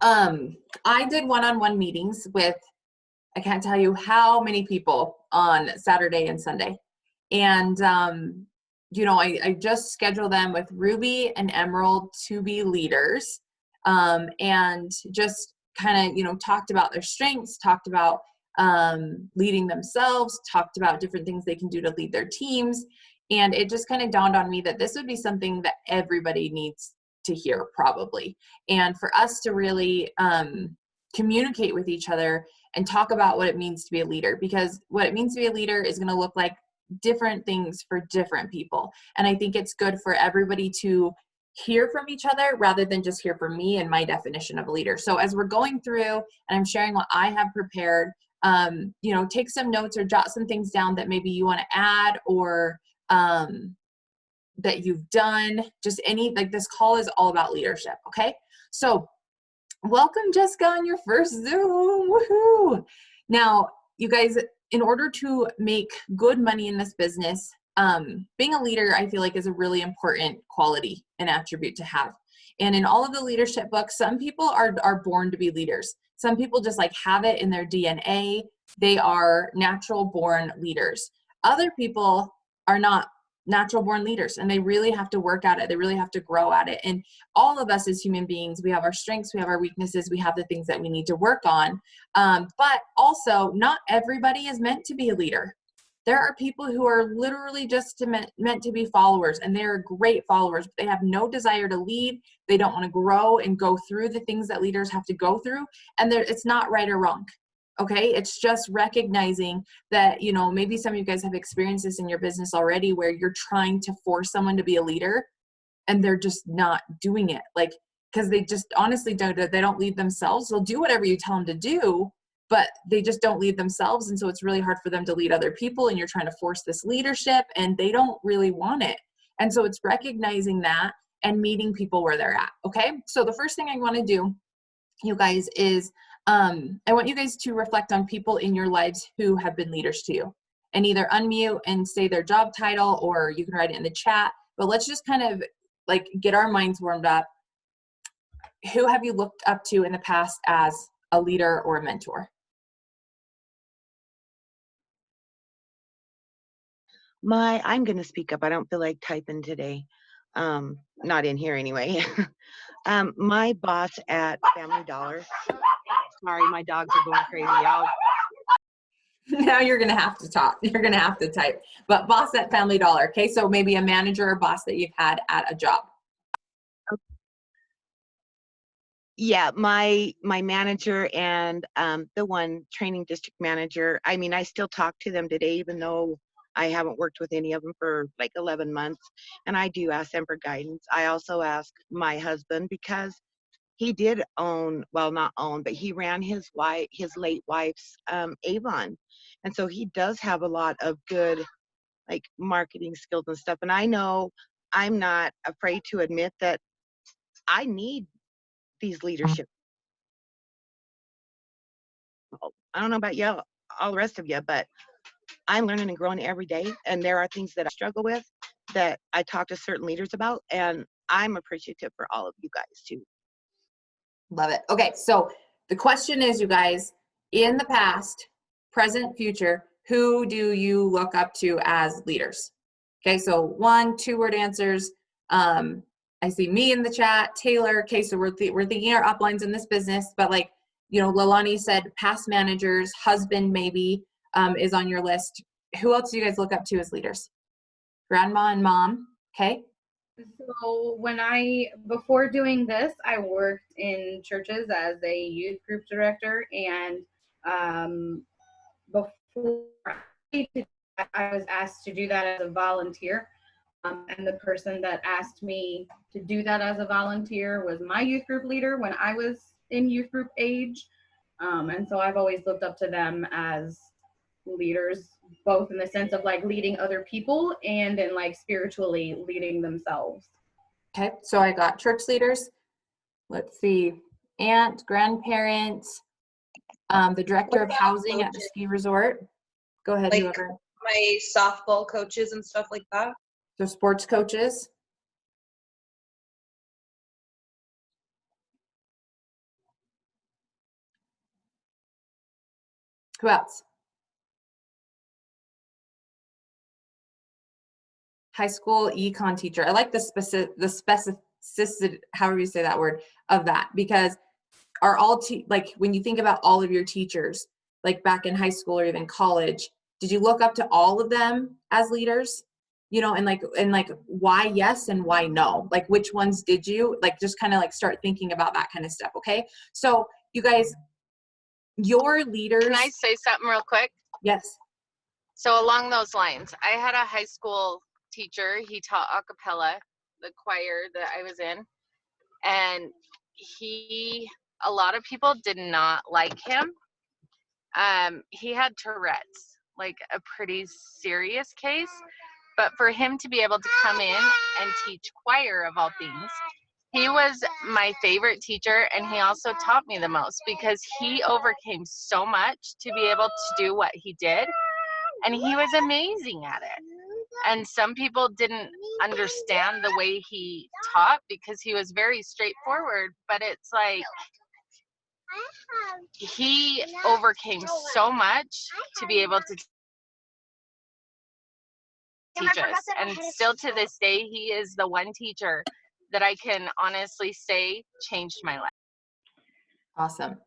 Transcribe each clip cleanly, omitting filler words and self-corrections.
I did one-on-one meetings with, I can't tell you how many people on Saturday and Sunday. And, I just scheduled them with Ruby and Emerald to be leaders, and just kind of, talked about their strengths, talked about leading themselves, talked about different things they can do to lead their teams. And it just kind of dawned on me that this would be something that everybody needs to hear probably. And for us to really communicate with each other and talk about what it means to be a leader, because what it means to be a leader is going to look like different things for different people. And I think it's good for everybody to hear from each other rather than just hear from me and my definition of a leader. So as we're going through and I'm sharing what I have prepared, take some notes or jot some things down that maybe you want to add or that you've done, just this call is all about leadership. Okay. So welcome, Jessica, on your first Zoom. Woohoo. Now, you guys, in order to make good money in this business, being a leader, I feel like, is a really important quality and attribute to have. And in all of the leadership books, some people are born to be leaders. Some people just have it in their DNA. They are natural born leaders. Other people are not natural born leaders, and they really have to work at it. They really have to grow at it. And all of us as human beings, we have our strengths, we have our weaknesses, we have the things that we need to work on. But also, not everybody is meant to be a leader. There are people who are literally just meant to be followers, and they're great followers, but they have no desire to lead. They don't want to grow and go through the things that leaders have to go through. And it's not right or wrong. Okay. It's just recognizing that, maybe some of you guys have experienced this in your business already where you're trying to force someone to be a leader and they're just not doing it. Because they just honestly they don't lead themselves. They'll do whatever you tell them to do, but they just don't lead themselves. And so it's really hard for them to lead other people, and you're trying to force this leadership and they don't really want it. And so it's recognizing that and meeting people where they're at. Okay. So the first thing I want to do, you guys, is I want you guys to reflect on people in your lives who have been leaders to you, and either unmute and say their job title, or you can write it in the chat. But let's just kind of get our minds warmed up. Who have you looked up to in the past as a leader or a mentor? I'm going to speak up. I don't feel like typing today. Not in here anyway. My boss at Family Dollar. Sorry, my dogs are going crazy, y'all. Now you're going to have to talk. You're going to have to type. But boss at Family Dollar. Okay, so maybe a manager or boss that you've had at a job. Yeah, my manager and the one training district manager. I mean, I still talk to them today, even though I haven't worked with any of them for 11 months. And I do ask them for guidance. I also ask my husband, because he did own, well, not own, but he ran his late wife's Avon. And so he does have a lot of good marketing skills and stuff. And I know I'm not afraid to admit that I need these leadership. I don't know about you, all the rest of you, but I'm learning and growing every day. And there are things that I struggle with that I talk to certain leaders about. And I'm appreciative for all of you guys too. Love it. Okay, so the question is, you guys, in the past, present, future, who do you look up to as leaders? Okay, so 1, 2-word answers. I see me in the chat, Taylor. Okay, so we're thinking our uplines in this business, but Lalani said past managers, husband maybe is on your list. Who else do you guys look up to as leaders? Grandma and mom. Okay. So before doing this, I worked in churches as a youth group director, and before I was asked to do that as a volunteer. And the person that asked me to do that as a volunteer was my youth group leader when I was in youth group age. And so I've always looked up to them as leaders, both in the sense of leading other people and in spiritually leading themselves. Okay, so I got church leaders. Let's see, aunt, grandparents, the director of housing at the ski resort. Go ahead, whoever. My softball coaches and stuff like that. So sports coaches. Who else? High school econ teacher. I like the specificity, however you say that word, of that, because are all like when you think about all of your teachers, like back in high school or even college, did you look up to all of them as leaders? You know, and like why yes and why no? Like which ones did you like? Just kind of like start thinking about that kind of stuff. Okay, so you guys, your leaders. Can I say something real quick? Yes. So along those lines, I had a high school teacher. He taught a cappella, the choir that I was in, and a lot of people did not like him. He had Tourette's, like a pretty serious case, but for him to be able to come in and teach choir of all things, he was my favorite teacher, and he also taught me the most because he overcame so much to be able to do what he did, and he was amazing at it. And some people didn't understand the way he taught because he was very straightforward, but it's like he overcame so much to be able to teach us. And still to this day, he is the one teacher that I can honestly say changed my life. Awesome.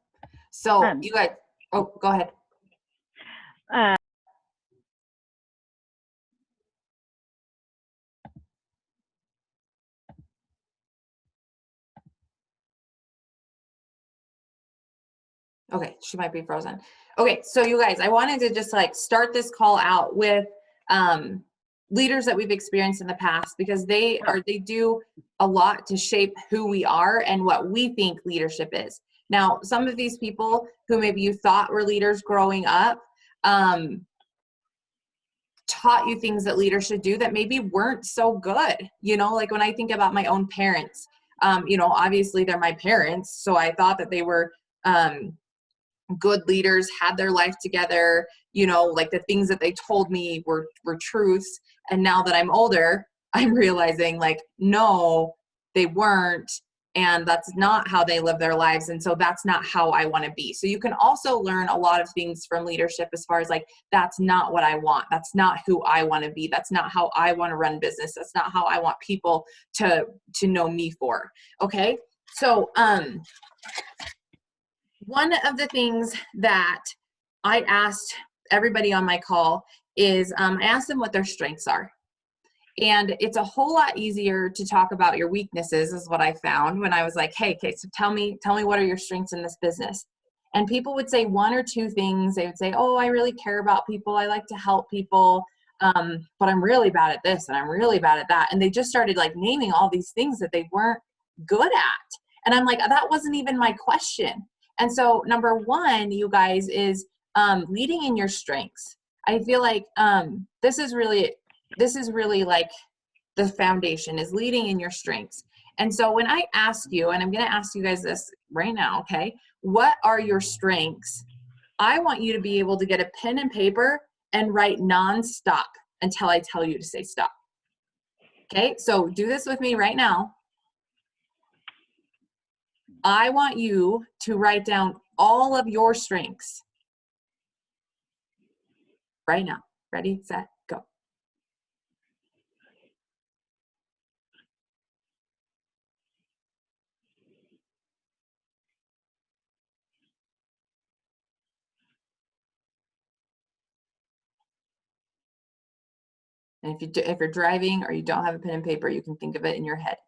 So you guys, oh, go ahead. Okay, she might be frozen. Okay, so you guys, I wanted to just like start this call out with leaders that we've experienced in the past, because they do a lot to shape who we are and what we think leadership is. Now, some of these people who maybe you thought were leaders growing up taught you things that leaders should do that maybe weren't so good. You know, like when I think about my own parents, you know, obviously they're my parents, so I thought that they were good leaders, had their life together, you know, like the things that they told me were truths. And now that I'm older, I'm realizing like, no, they weren't. And that's not how they live their lives. And so that's not how I want to be. So you can also learn a lot of things from leadership as far as like, that's not what I want. That's not who I want to be. That's not how I want to run business. That's not how I want people to know me for. Okay. So, one of the things that I asked everybody on my call is I asked them what their strengths are. And it's a whole lot easier to talk about your weaknesses, is what I found when I was like, hey, okay, so tell me what are your strengths in this business? And people would say one or two things. They would say, oh, I really care about people. I like to help people. But I'm really bad at this and I'm really bad at that. And they just started like naming all these things that they weren't good at. And I'm like, that wasn't even my question. And so number one, you guys, is leading in your strengths. I feel like this is really like the foundation, is leading in your strengths. And so when I ask you, and I'm going to ask you guys this right now, okay, what are your strengths? I want you to be able to get a pen and paper and write nonstop until I tell you to say stop. Okay, so do this with me right now. I want you to write down all of your strengths right now. Ready, set, go. And if you're driving or you don't have a pen and paper, you can think of it in your head.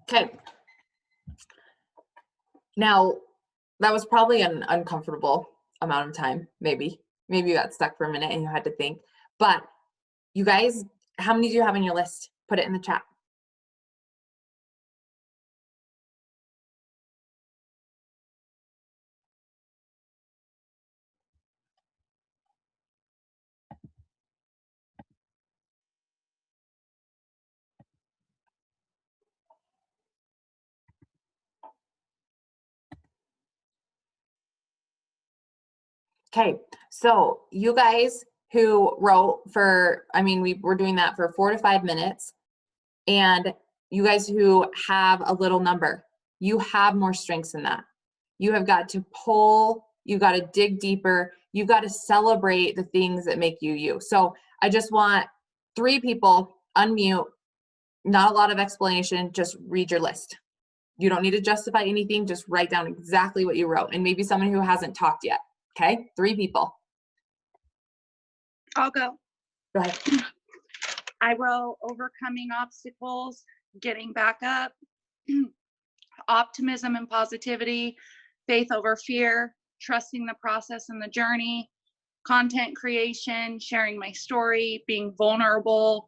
Okay. Now, that was probably an uncomfortable amount of time, maybe. Maybe you got stuck for a minute and you had to think. But you guys, how many do you have on your list? Put it in the chat. Okay, so you guys who wrote for, I mean, we were doing that for 4 to 5 minutes, and you guys who have a little number, you have more strengths than that. You have got to pull, you got to dig deeper, you got to celebrate the things that make you you. So I just want 3 people, unmute, not a lot of explanation, just read your list. You don't need to justify anything, just write down exactly what you wrote, and maybe someone who hasn't talked yet. Okay, 3 people. I'll go. Go ahead. I wrote overcoming obstacles, getting back up, optimism and positivity, faith over fear, trusting the process and the journey, content creation, sharing my story, being vulnerable,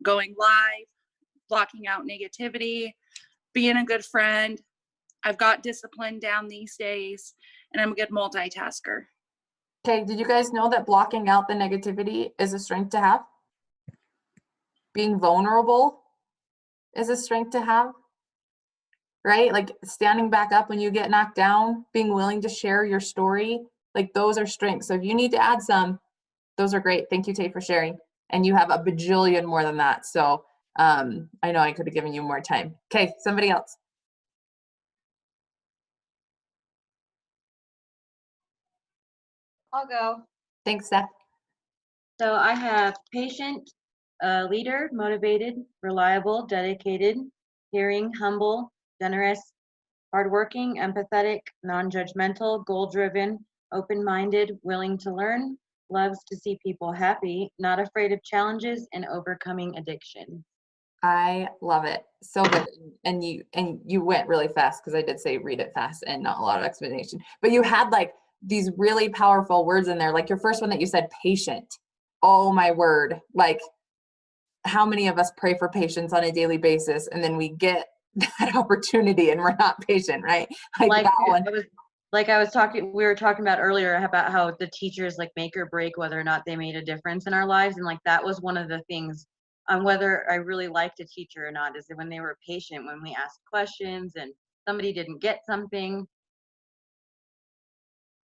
going live, blocking out negativity, being a good friend. I've got discipline down these days, and I'm a good multitasker. Okay, did you guys know that blocking out the negativity is a strength to have? Being vulnerable is a strength to have, right? Like standing back up when you get knocked down, being willing to share your story, like those are strengths. So if you need to add some, those are great. Thank you, Tate, for sharing. And you have a bajillion more than that. So I know I could have given you more time. Okay, somebody else. I'll go. Thanks, Steph. So I have patient, leader, motivated, reliable, dedicated, caring, humble, generous, hardworking, empathetic, non-judgmental, goal-driven, open-minded, willing to learn, loves to see people happy, not afraid of challenges, and overcoming addiction. I love it. So good. And you went really fast because I did say read it fast and not a lot of explanation. But you had like these really powerful words in there. Like your first one that you said, patient. Oh my word. Like how many of us pray for patience on a daily basis and then we get that opportunity and we're not patient, right? Like that one. We were talking about earlier about how the teachers like make or break whether or not they made a difference in our lives. And like that was one of the things on whether I really liked a teacher or not, is that when they were patient, when we asked questions and somebody didn't get something,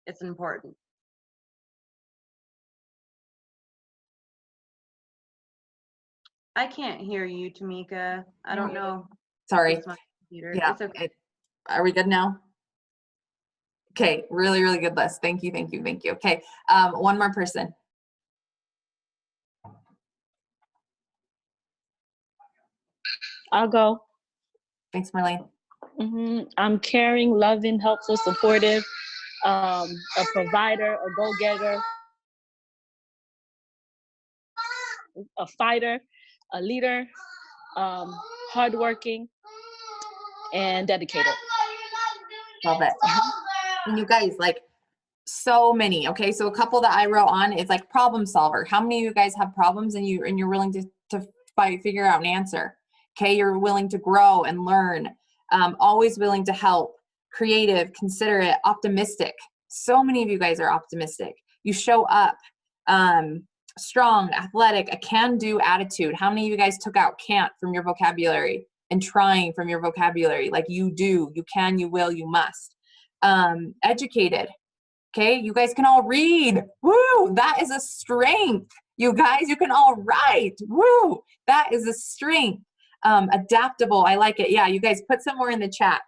it's important. I can't hear you, Tamika. I don't know. Sorry. It's my computer. Yeah. It's okay. Are we good now? Okay. Really, really good list. Thank you. Thank you. Thank you. Okay. One more person. I'll go. Thanks, Marlene. I'm caring, loving, helpful, supportive, a provider, a go-getter, a fighter, a leader, hardworking, and dedicated. Love it. And you guys, like so many. Okay, so a couple that I wrote on is like problem solver. How many of you guys have problems and you're willing to figure out an answer? Okay, you're willing to grow and learn. Always willing to help. Creative, considerate, optimistic. So many of you guys are optimistic. You show up. Strong, athletic, a can-do attitude. How many of you guys took out can't from your vocabulary and trying from your vocabulary? Like you do, you can, you will, you must. Educated. Okay, you guys can all read. Woo, that is a strength. You guys, you can all write. Woo, that is a strength. Adaptable, I like it. Yeah, you guys put some more in the chat.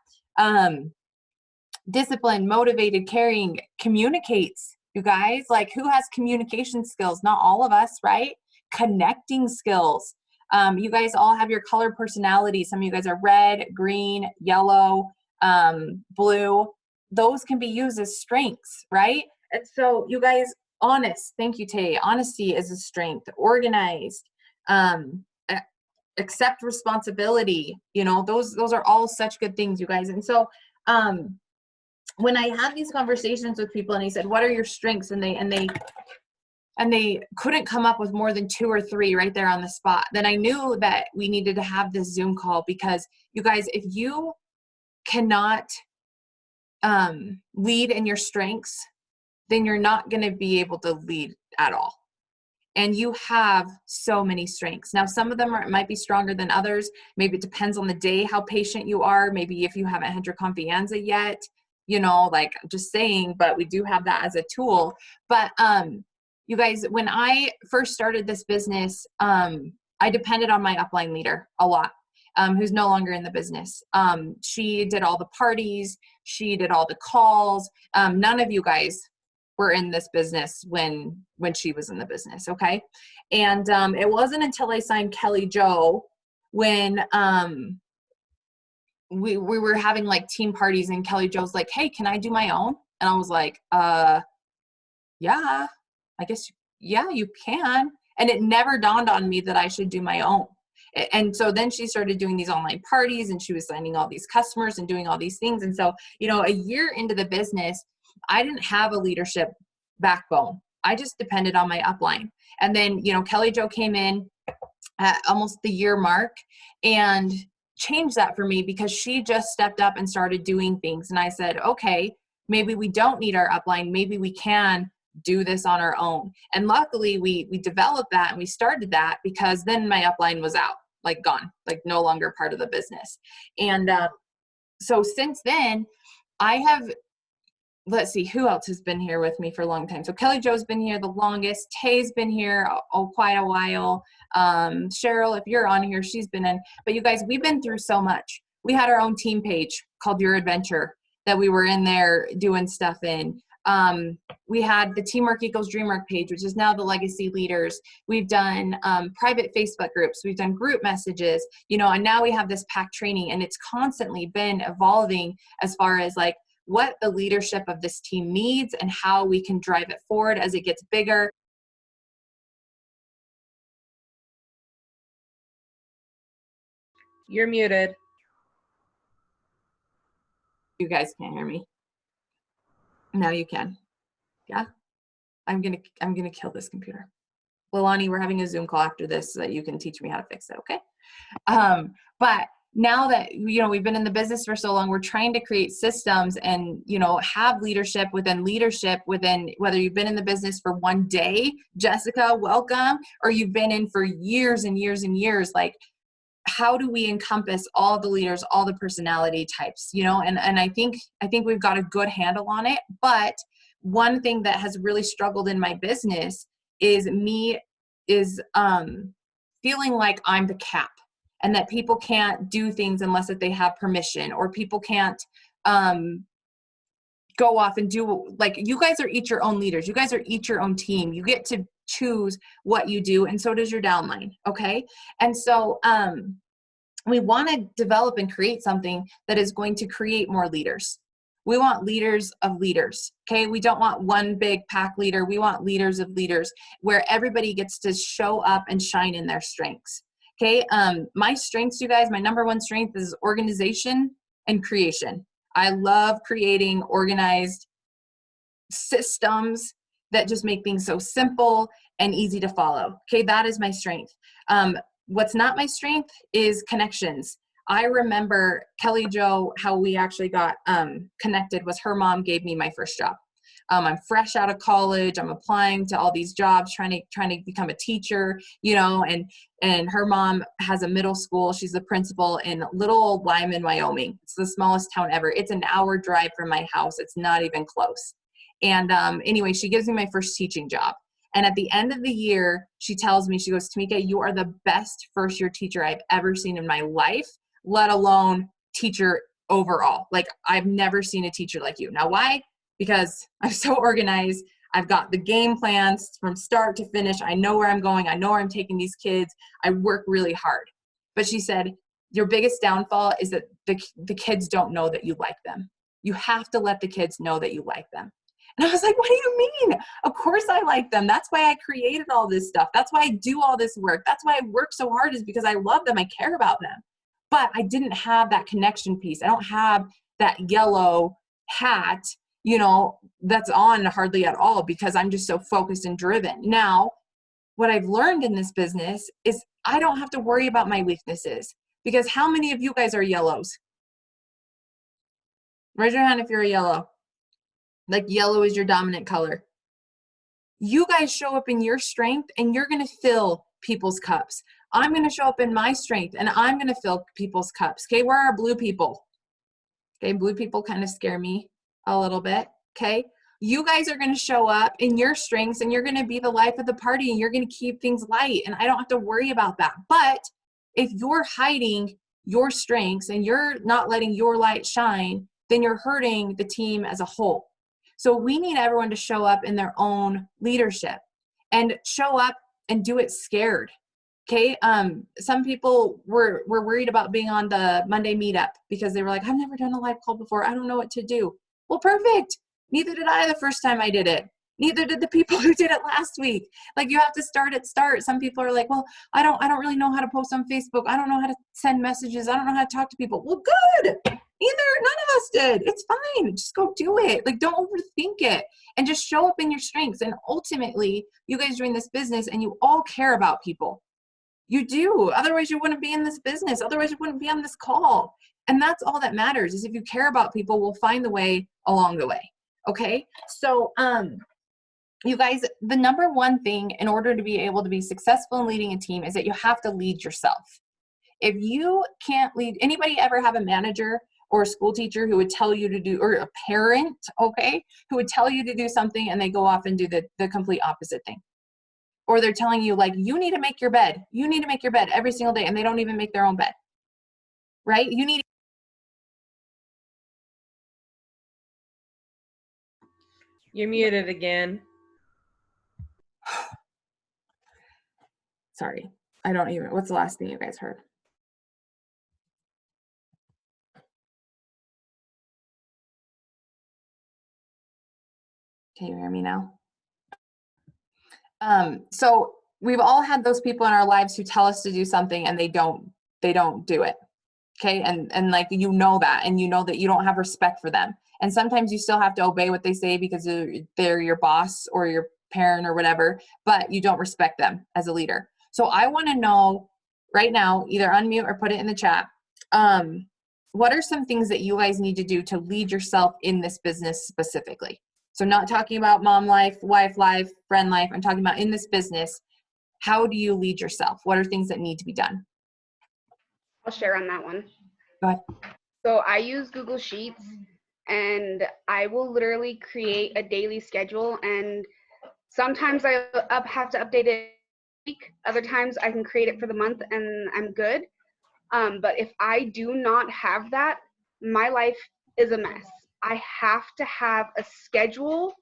Disciplined, motivated, caring, communicates. You guys, like who has communication skills? Not all of us, right? Connecting skills. You guys all have your color personality. Some of you guys are red, green, yellow, blue. Those can be used as strengths, right? And so you guys, honest. Thank you, Tay. Honesty is a strength. Organized. accept responsibility. You know, those are all such good things, you guys. And so when I had these conversations with people and I said, what are your strengths? And they couldn't come up with more than 2 or 3 right there on the spot. Then I knew that we needed to have this Zoom call, because you guys, if you cannot lead in your strengths, then you're not going to be able to lead at all. And you have so many strengths. Now, some of them might be stronger than others. Maybe it depends on the day, how patient you are. Maybe if you haven't had your Confianza yet, you know, like, just saying, but we do have that as a tool. But you guys, when I first started this business, I depended on my upline leader a lot, who's no longer in the business. She did all the parties. She did all the calls. None of you guys were in this business when she was in the business, okay? And it wasn't until I signed Kelly Jo when we were having like team parties, and Kelly Jo's like, hey, can I do my own? And I was like, yeah, I guess, yeah, you can. And it never dawned on me that I should do my own. And so then she started doing these online parties, and she was signing all these customers and doing all these things. And so, you know, a year into the business, I didn't have a leadership backbone. I just depended on my upline. And then, you know, Kelly Jo came in at almost the year mark and changed that for me, because she just stepped up and started doing things. And I said, okay, maybe we don't need our upline. Maybe we can do this on our own. And luckily we developed that, and we started that, because then my upline was out, like gone, like no longer part of the business. And so since then I have, let's see, who else has been here with me for a long time? So Kelly Jo's been here the longest. Tay's been here quite a while. Cheryl, if you're on here, she's been in. But you guys, we've been through so much. We had our own team page called Your Adventure that we were in there doing stuff in. We had the Teamwork Equals Dreamwork page, which is now the Legacy Leaders. We've done private Facebook groups. We've done group messages, you know, and now we have this PAC training, and it's constantly been evolving as far as like what the leadership of this team needs and how we can drive it forward as it gets bigger. You're muted. You guys can't hear me. Now you can. Yeah. I'm gonna kill this computer. Lilani, we're having a Zoom call after this so that you can teach me how to fix it, okay? But now that, you know, we've been in the business for so long, we're trying to create systems and, you know, have leadership within, whether you've been in the business for one day, Jessica, welcome, or you've been in for years and years and years. Like, how do we encompass all the leaders, all the personality types, you know? And I think we've got a good handle on it. But one thing that has really struggled in my business is feeling like I'm the cap, and that people can't do things unless that they have permission, or people can't go off and do, like, you guys are each your own leaders. You guys are each your own team. You get to choose what you do, and so does your downline, okay? And so we want to develop and create something that is going to create more leaders. We want leaders of leaders, okay? We don't want one big pack leader. We want leaders of leaders, where everybody gets to show up and shine in their strengths, okay? My strengths, you guys, my number one strength is organization and creation. I love creating organized systems that just make things so simple and easy to follow, okay? That is my strength. What's not my strength is connections. I remember Kelly Jo, how we actually got connected was her mom gave me my first job. I'm fresh out of college. I'm applying to all these jobs, trying to become a teacher, you know, and her mom has a middle school. She's the principal in little old Lyman, Wyoming. It's the smallest town ever. It's an hour drive from my house. It's not even close. And anyway, she gives me my first teaching job. And at the end of the year, she tells me, she goes, Tamika, you are the best first year teacher I've ever seen in my life, let alone teacher overall. Like, I've never seen a teacher like you. Now, why? Because I'm so organized. I've got the game plans from start to finish. I know where I'm going. I know where I'm taking these kids. I work really hard. But she said, your biggest downfall is that the kids don't know that you like them. You have to let the kids know that you like them. And I was like, what do you mean? Of course I like them. That's why I created all this stuff. That's why I do all this work. That's why I work so hard, is because I love them. I care about them. But I didn't have that connection piece. I don't have that yellow hat, you know, that's on hardly at all, because I'm just so focused and driven. Now, what I've learned in this business is I don't have to worry about my weaknesses, because how many of you guys are yellows? Raise your hand if you're a yellow. Like yellow is your dominant color. You guys show up in your strength and you're going to fill people's cups. I'm going to show up in my strength and I'm going to fill people's cups. Okay, where are our blue people? Okay, blue people kind of scare me a little bit. Okay, you guys are going to show up in your strengths and you're going to be the life of the party and you're going to keep things light, and I don't have to worry about that. But if you're hiding your strengths and you're not letting your light shine, then you're hurting the team as a whole. So we need everyone to show up in their own leadership and show up and do it scared. Okay. Some people were worried about being on the Monday meetup because they were like, I've never done a live call before. I don't know what to do. Well, perfect. Neither did I the first time I did it. Neither did the people who did it last week. Like, you have to start at start. Some people are like, well, I don't really know how to post on Facebook. I don't know how to send messages. I don't know how to talk to people. Well, good. None of us did. It's fine. Just go do it. Like, don't overthink it and just show up in your strengths. And ultimately, you guys are in this business and you all care about people. You do. Otherwise, you wouldn't be in this business. Otherwise, you wouldn't be on this call. And that's all that matters, is if you care about people, we'll find the way along the way. Okay. So, you guys, the number one thing in order to be able to be successful in leading a team is that you have to lead yourself. If you can't lead, anybody ever have a manager or a school teacher who would tell you to do, or a parent, okay, who would tell you to do something and they go off and do the complete opposite thing? Or they're telling you, like, you need to make your bed. You need to make your bed every single day, and they don't even make their own bed, right? You need. You're muted again. Sorry, I don't even, what's the last thing you guys heard? Can you hear me now? So we've all had those people in our lives who tell us to do something and they don't do it. Okay. And like, you know that, and you know that you don't have respect for them. And sometimes you still have to obey what they say because they're your boss or your parent or whatever, but you don't respect them as a leader. So I want to know right now, either unmute or put it in the chat. What are some things that you guys need to do to lead yourself in this business specifically? So not talking about mom life, wife life, friend life. I'm talking about in this business. How do you lead yourself? What are things that need to be done? I'll share on that one. Go ahead. So I use Google Sheets, and I will literally create a daily schedule, and sometimes I have to update it week. Other times I can create it for the month and I'm good. But if I do not have that, my life is a mess. I have to have a schedule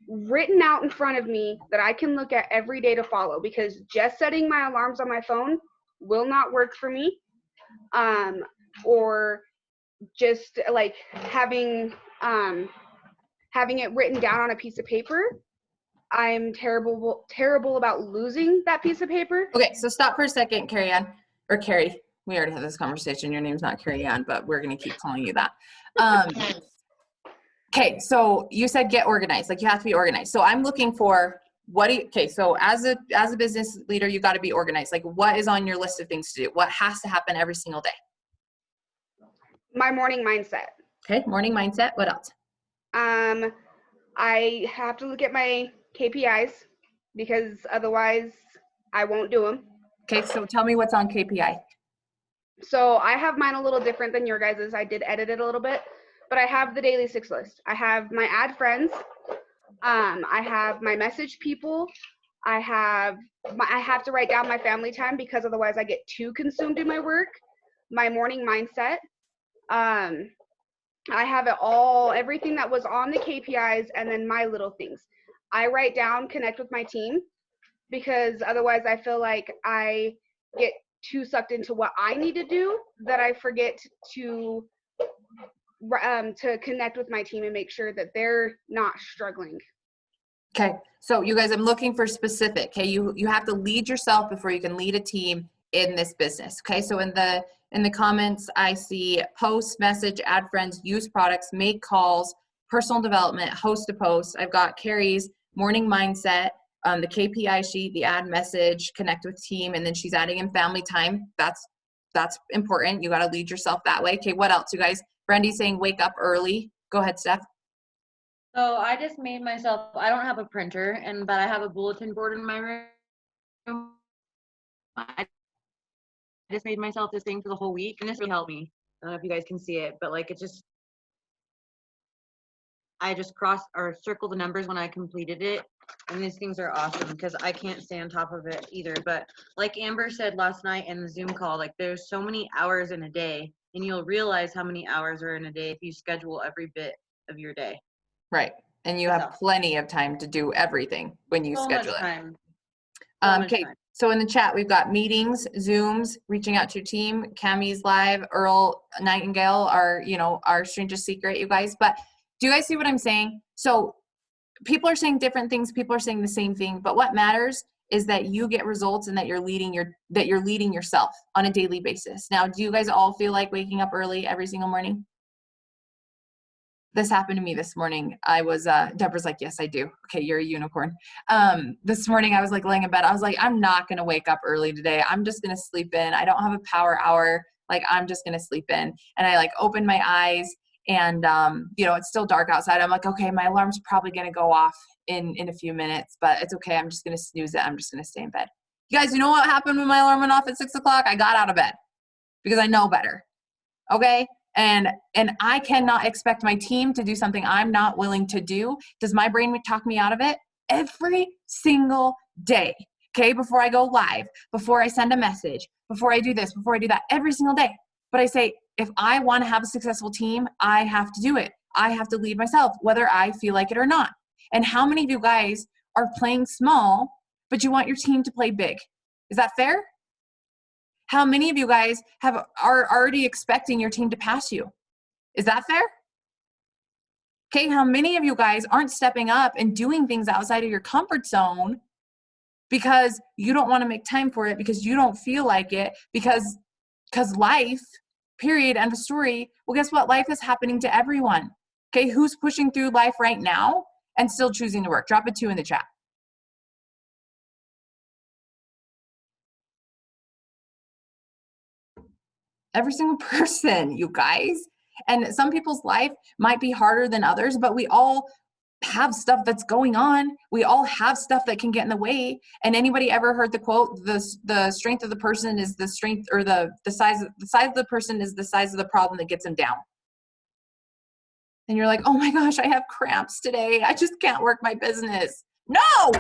written out in front of me that I can look at every day to follow, because just setting my alarms on my phone will not work for me. Or just like having it written down on a piece of paper. I'm terrible about losing that piece of paper. Okay, so stop for a second, Carrie Ann, or Carrie. We already had this conversation. Your name's not Carrie Ann, but we're going to keep calling you that. Okay, so you said get organized. Like, you have to be organized. So I'm looking for okay, so as a business leader, you got to be organized. Like, what is on your list of things to do? What has to happen every single day? My morning mindset. Okay, morning mindset. What else? I have to look at my KPIs, because otherwise I won't do them. Okay, so tell me what's on KPI. So I have mine a little different than your guys's. I did edit it a little bit, but I have the daily 6 list. I have my add friends. I have my message people. I have to write down my family time, because otherwise I get too consumed in my work. My morning mindset. I have it all, everything that was on the KPIs, and then my little things. I write down, connect with my team, because otherwise I feel like I get too sucked into what I need to do that I forget to to connect with my team and make sure that they're not struggling. Okay, so you guys, I'm looking for specific. Okay, you have to lead yourself before you can lead a team in this business. Okay, so in the comments, I see post, message, add friends, use products, make calls, personal development, host a post. I've got Carrie's morning mindset, the KPI sheet, the add message, connect with team, and then she's adding in family time. That's important. You got to lead yourself that way. Okay, what else, you guys? Brandy's saying wake up early. Go ahead, Steph. So I just made myself, I don't have a printer, but I have a bulletin board in my room. I just made myself this thing for the whole week, and this really helped me. I don't know if you guys can see it, but like I just crossed or circled the numbers when I completed it. And these things are awesome because I can't stay on top of it either. But like Amber said last night in the Zoom call, like there's so many hours in a day, and you'll realize how many hours are in a day if you schedule every bit of your day. Right. And you have plenty of time to do everything when you schedule it. Time. Okay, so in the chat, we've got meetings, Zooms, reaching out to your team, Cammy's live, Earl Nightingale, our strangest secret, you guys. But do you guys see what I'm saying? So people are saying different things. People are saying the same thing. But what matters is that you get results and that you're leading yourself on a daily basis. Now, do you guys all feel like waking up early every single morning? This happened to me this morning. I was, Deborah's like, yes, I do. Okay, you're a unicorn. This morning I was like laying in bed. I was like, I'm not going to wake up early today. I'm just going to sleep in. I don't have a power hour. Like, I'm just going to sleep in. And I like opened my eyes and, it's still dark outside. I'm like, okay, my alarm's probably going to go off in a few minutes, but it's okay. I'm just going to snooze it. I'm just going to stay in bed. You guys, you know what happened when my alarm went off at 6 o'clock? I got out of bed because I know better. Okay. And I cannot expect my team to do something I'm not willing to do. Does my brain talk me out of it? Every single day, okay? Before I go live, before I send a message, before I do this, before I do that, every single day. But I say, if I want to have a successful team, I have to do it. I have to lead myself, whether I feel like it or not. And how many of you guys are playing small, but you want your team to play big? Is that fair? How many of you guys are already expecting your team to pass you? Is that fair? Okay, how many of you guys aren't stepping up and doing things outside of your comfort zone because you don't want to make time for it, because you don't feel like it, because life, period, end of story. Well, guess what? Life is happening to everyone. Okay, who's pushing through life right now and still choosing to work? Drop a 2 in the chat. Every single person, you guys. And some people's life might be harder than others, but we all have stuff that's going on. We all have stuff that can get in the way. And anybody ever heard the quote, the strength of the person is the strength, or the size of the person is the size of the problem that gets them down. And you're like, oh my gosh, I have cramps today. I just can't work my business. No,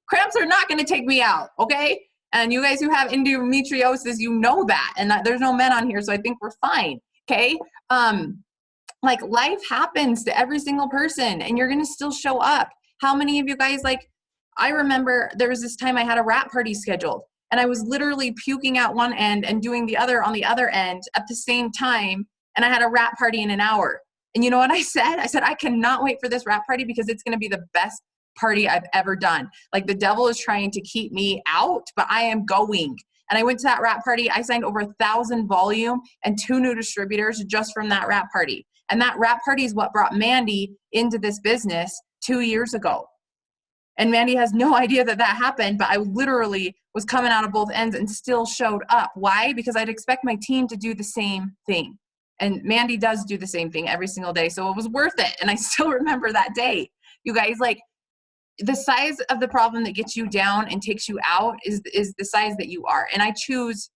cramps are not going to take me out. Okay. And you guys who have endometriosis, you know that. And there's no men on here, so I think we're fine. Okay. Like, life happens to every single person, and you're going to still show up. How many of you guys, like, I remember there was this time I had a wrap party scheduled, and I was literally puking out one end and doing the other on the other end at the same time. And I had a wrap party in an hour. And you know what I said? I said, I cannot wait for this wrap party because it's going to be the best party I've ever done. Like, the devil is trying to keep me out, but I am going. And I went to that wrap party. I signed over 1,000 volume and 2 new distributors just from that wrap party. And that wrap party is what brought Mandy into this business 2 years ago. And Mandy has no idea that that happened, but I literally was coming out of both ends and still showed up. Why? Because I'd expect my team to do the same thing. And Mandy does do the same thing every single day. So it was worth it. And I still remember that day. You guys, like, the size of the problem that gets you down and takes you out is the size that you are. And I choose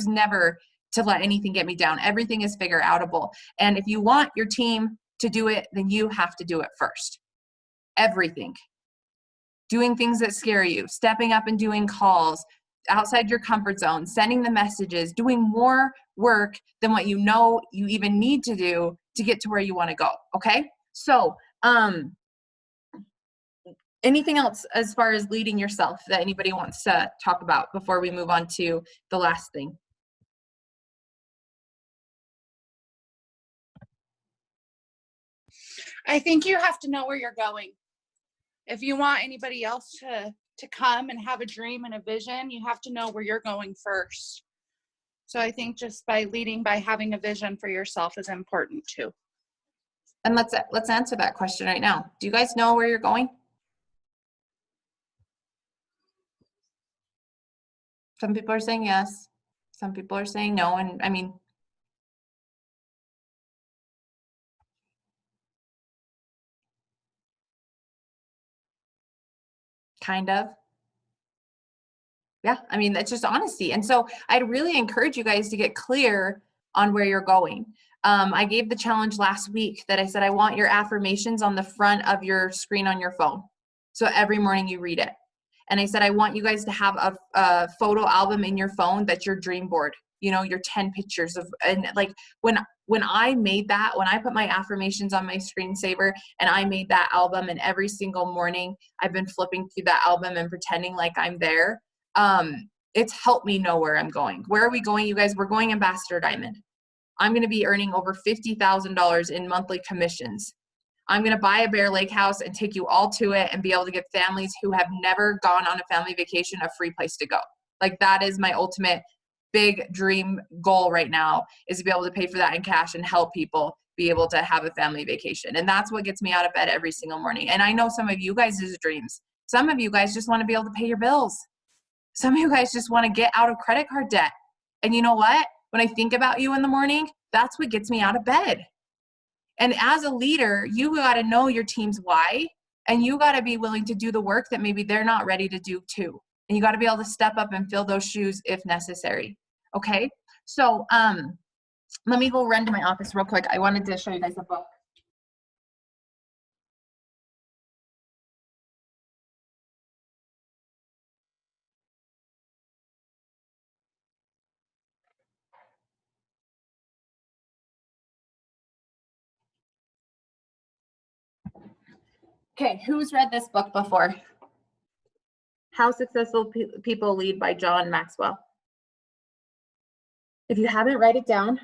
never to let anything get me down. Everything is figure outable. And if you want your team to do it, then you have to do it first. Everything. Doing things that scare you, stepping up and doing calls outside your comfort zone, sending the messages, doing more work than what you know you even need to do to get to where you want to go. Okay? So, anything else as far as leading yourself that anybody wants to talk about before we move on to the last thing? I think you have to know where you're going. If you want anybody else to come and have a dream and a vision, you have to know where you're going first. So I think just by leading by having a vision for yourself is important too. And let's answer that question right now. Do you guys know where you're going? Some people are saying yes. Some people are saying no. And I mean, kind of. Yeah, I mean, that's just honesty. And so I'd really encourage you guys to get clear on where you're going. I gave the challenge last week that I said, I want your affirmations on the front of your screen on your phone. So every morning you read it. And I said, I want you guys to have a photo album in your phone that's your dream board, you know, your 10 pictures of, and like when I made that, when I put my affirmations on my screensaver and I made that album, and every single morning I've been flipping through that album and pretending like I'm there. It's helped me know where I'm going. Where are we going, you guys? We're going Ambassador Diamond. I'm going to be earning over $50,000 in monthly commissions. I'm going to buy a Bear Lake house and take you all to it and be able to give families who have never gone on a family vacation a free place to go. Like, that is my ultimate big dream goal right now, is to be able to pay for that in cash and help people be able to have a family vacation. And that's what gets me out of bed every single morning. And I know some of you guys' dreams. Some of you guys just want to be able to pay your bills. Some of you guys just want to get out of credit card debt. And you know what? When I think about you in the morning, that's what gets me out of bed. And as a leader, you got to know your team's why, and you got to be willing to do the work that maybe they're not ready to do too. And you got to be able to step up and fill those shoes if necessary. Okay. So, let me go run to my office real quick. I wanted to show you guys a book. Okay, who's read this book before? How Successful People Lead by John Maxwell. If you haven't, write it down.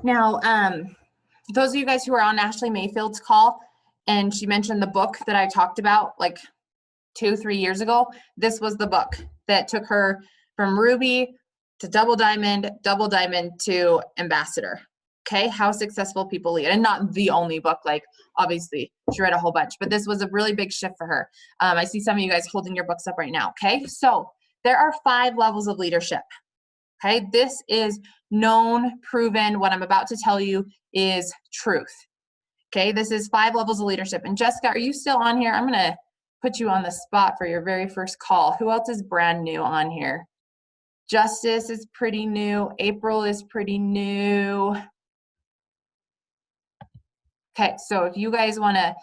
Now, those of you guys who are on Ashley Mayfield's call, and she mentioned the book that I talked about like 2-3 years ago, this was the book that took her from Ruby to Double Diamond to Ambassador. Okay, How Successful People Lead. And not the only book, like obviously she read a whole bunch, but this was a really big shift for her. I see some of you guys holding your books up right now. Okay, so there are 5 levels of leadership. Okay, this is known, proven. What I'm about to tell you is truth. Okay, this is 5 levels of leadership. And Jessica, are you still on here? I'm gonna put you on the spot for your very first call. Who else is brand new on here? Justice is pretty new. April is pretty new. Okay, so if you guys want to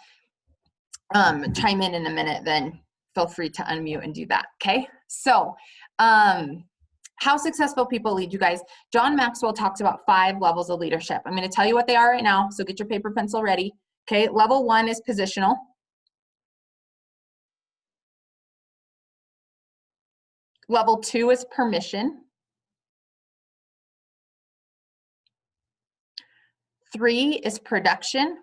chime in a minute, then feel free to unmute and do that. Okay, so How Successful People Lead, you guys. John Maxwell talks about 5 levels of leadership. I'm going to tell you what they are right now, so get your paper pencil ready. Okay, level 1 is positional. Level 2 is permission. 3 is production.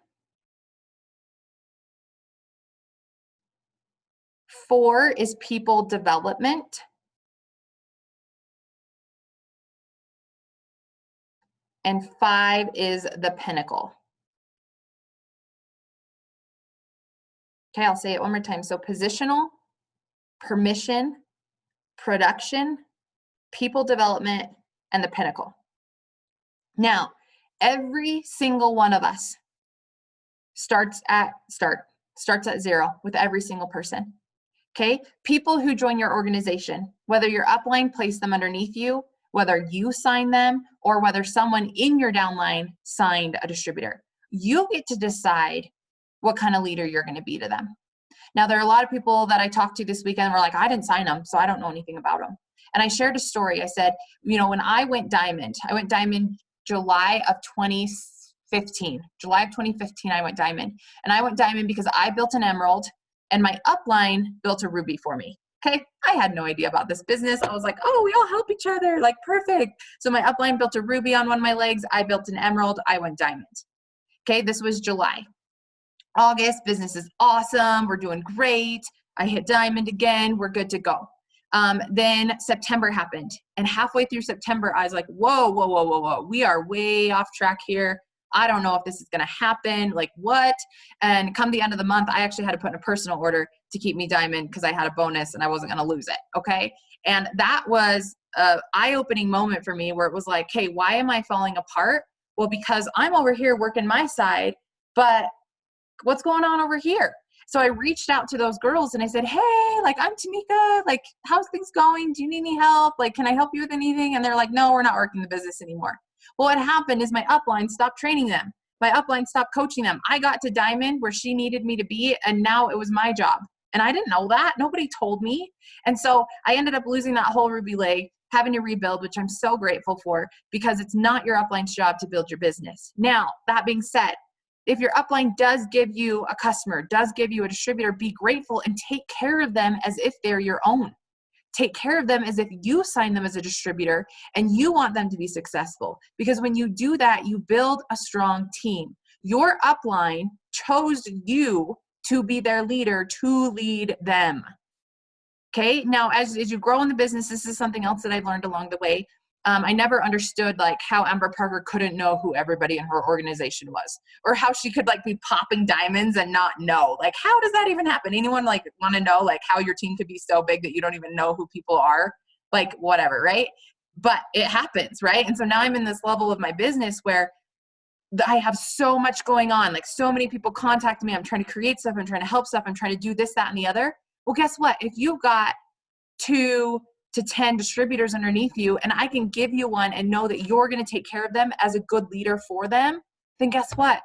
4 is people development. And 5 is the pinnacle. Okay, I'll say it one more time. So positional, permission, production, people development, and the pinnacle. Now, every single one of us starts at 0 with every single person. Okay, people who join your organization, whether your upline placed them underneath you, whether you sign them, or whether someone in your downline signed a distributor, you get to decide what kind of leader you're going to be to them. Now, there are a lot of people that I talked to this weekend were like, I didn't sign them, so I don't know anything about them. And I shared a story. I said, you know, when I went diamond July of 2015. July of 2015, I went diamond. And I went diamond because I built an emerald and my upline built a ruby for me. Okay, I had no idea about this business. I was like, oh, we all help each other, like perfect. So my upline built a ruby on one of my legs. I built an emerald. I went diamond. Okay, this was July. August, business is awesome. We're doing great. I hit diamond again. We're good to go. Then September happened. And halfway through September, I was like, whoa. We are way off track here. I don't know if this is going to happen. Like what? And come the end of the month, I actually had to put in a personal order to keep me diamond because I had a bonus and I wasn't going to lose it. Okay. And that was an eye-opening moment for me where it was like, hey, why am I falling apart? Well, because I'm over here working my side, but what's going on over here? So I reached out to those girls and I said, hey, like, I'm Tamika, like, how's things going? Do you need any help? Like, can I help you with anything? And they're like, no, we're not working the business anymore. Well, what happened is my upline stopped training them. My upline stopped coaching them. I got to diamond where she needed me to be, and now it was my job. And I didn't know that. Nobody told me. And so I ended up losing that whole ruby leg, having to rebuild, which I'm so grateful for, because it's not your upline's job to build your business. Now, that being said, if your upline does give you a customer, does give you a distributor, be grateful and take care of them as if they're your own. Take care of them as if you sign them as a distributor and you want them to be successful. Because when you do that, you build a strong team. Your upline chose you to be their leader, to lead them. Okay, now as you grow in the business, this is something else that I've learned along the way. I never understood like how Amber Parker couldn't know who everybody in her organization was, or how she could like be popping diamonds and not know. Like, how does that even happen? Anyone like want to know like how your team could be so big that you don't even know who people are? Like whatever, right? But it happens, right? And so now I'm in this level of my business where I have so much going on, like so many people contact me. I'm trying to create stuff. I'm trying to help stuff. I'm trying to do this, that, and the other. Well, guess what? If you've got 2 to 10 distributors underneath you, and I can give you one and know that you're going to take care of them as a good leader for them, then guess what?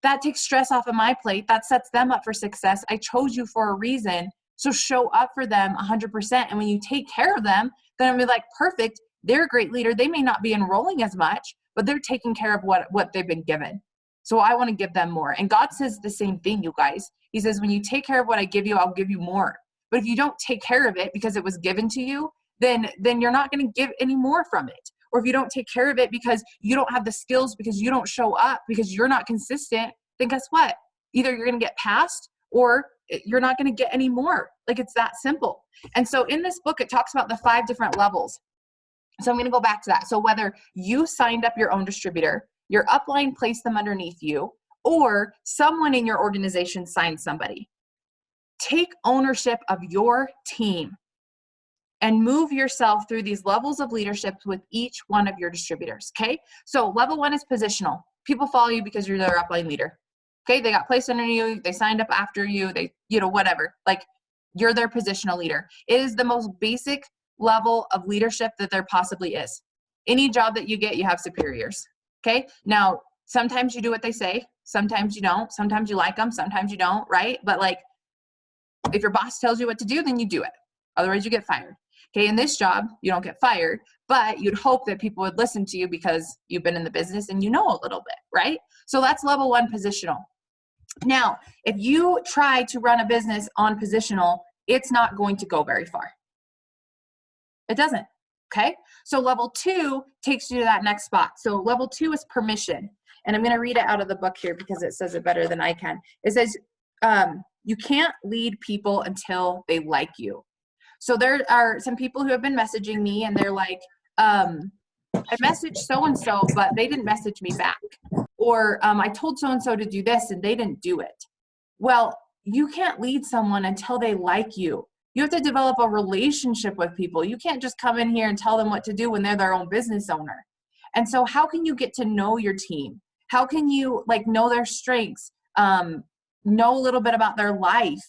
That takes stress off of my plate. That sets them up for success. I chose you for a reason. So show up for them 100%. And when you take care of them, then I'm like, perfect. They're a great leader. They may not be enrolling as much, but they're taking care of what they've been given. So I want to give them more. And God says the same thing, you guys. He says, when you take care of what I give you, I'll give you more. But if you don't take care of it because it was given to you, then you're not going to give any more from it. Or if you don't take care of it because you don't have the skills, because you don't show up, because you're not consistent, then guess what? Either you're going to get passed or you're not going to get any more. Like, it's that simple. And so in this book, it talks about the 5 different levels. So I'm going to go back to that. So whether you signed up your own distributor, your upline placed them underneath you, or someone in your organization signed somebody, take ownership of your team and move yourself through these levels of leadership with each one of your distributors, okay? So level 1 is positional. People follow you because you're their upline leader, okay? They got placed under you, they signed up after you, they, whatever. Like, you're their positional leader. It is the most basic level of leadership that there possibly is. Any job that you get, you have superiors, okay? Now, sometimes you do what they say, sometimes you don't, sometimes you like them, sometimes you don't, right? But like, if your boss tells you what to do, then you do it. Otherwise, you get fired. Okay, in this job, you don't get fired, but you'd hope that people would listen to you because you've been in the business and you know a little bit, right? So that's level 1, positional. Now, if you try to run a business on positional, it's not going to go very far. It doesn't, okay? So level 2 takes you to that next spot. So level 2 is permission. And I'm going to read it out of the book here because it says it better than I can. It says, you can't lead people until they like you. So there are some people who have been messaging me and they're like, I messaged so-and-so, but they didn't message me back. Or I told so-and-so to do this and they didn't do it. Well, you can't lead someone until they like you. You have to develop a relationship with people. You can't just come in here and tell them what to do when they're their own business owner. And so how can you get to know your team? How can you like know their strengths, know a little bit about their life,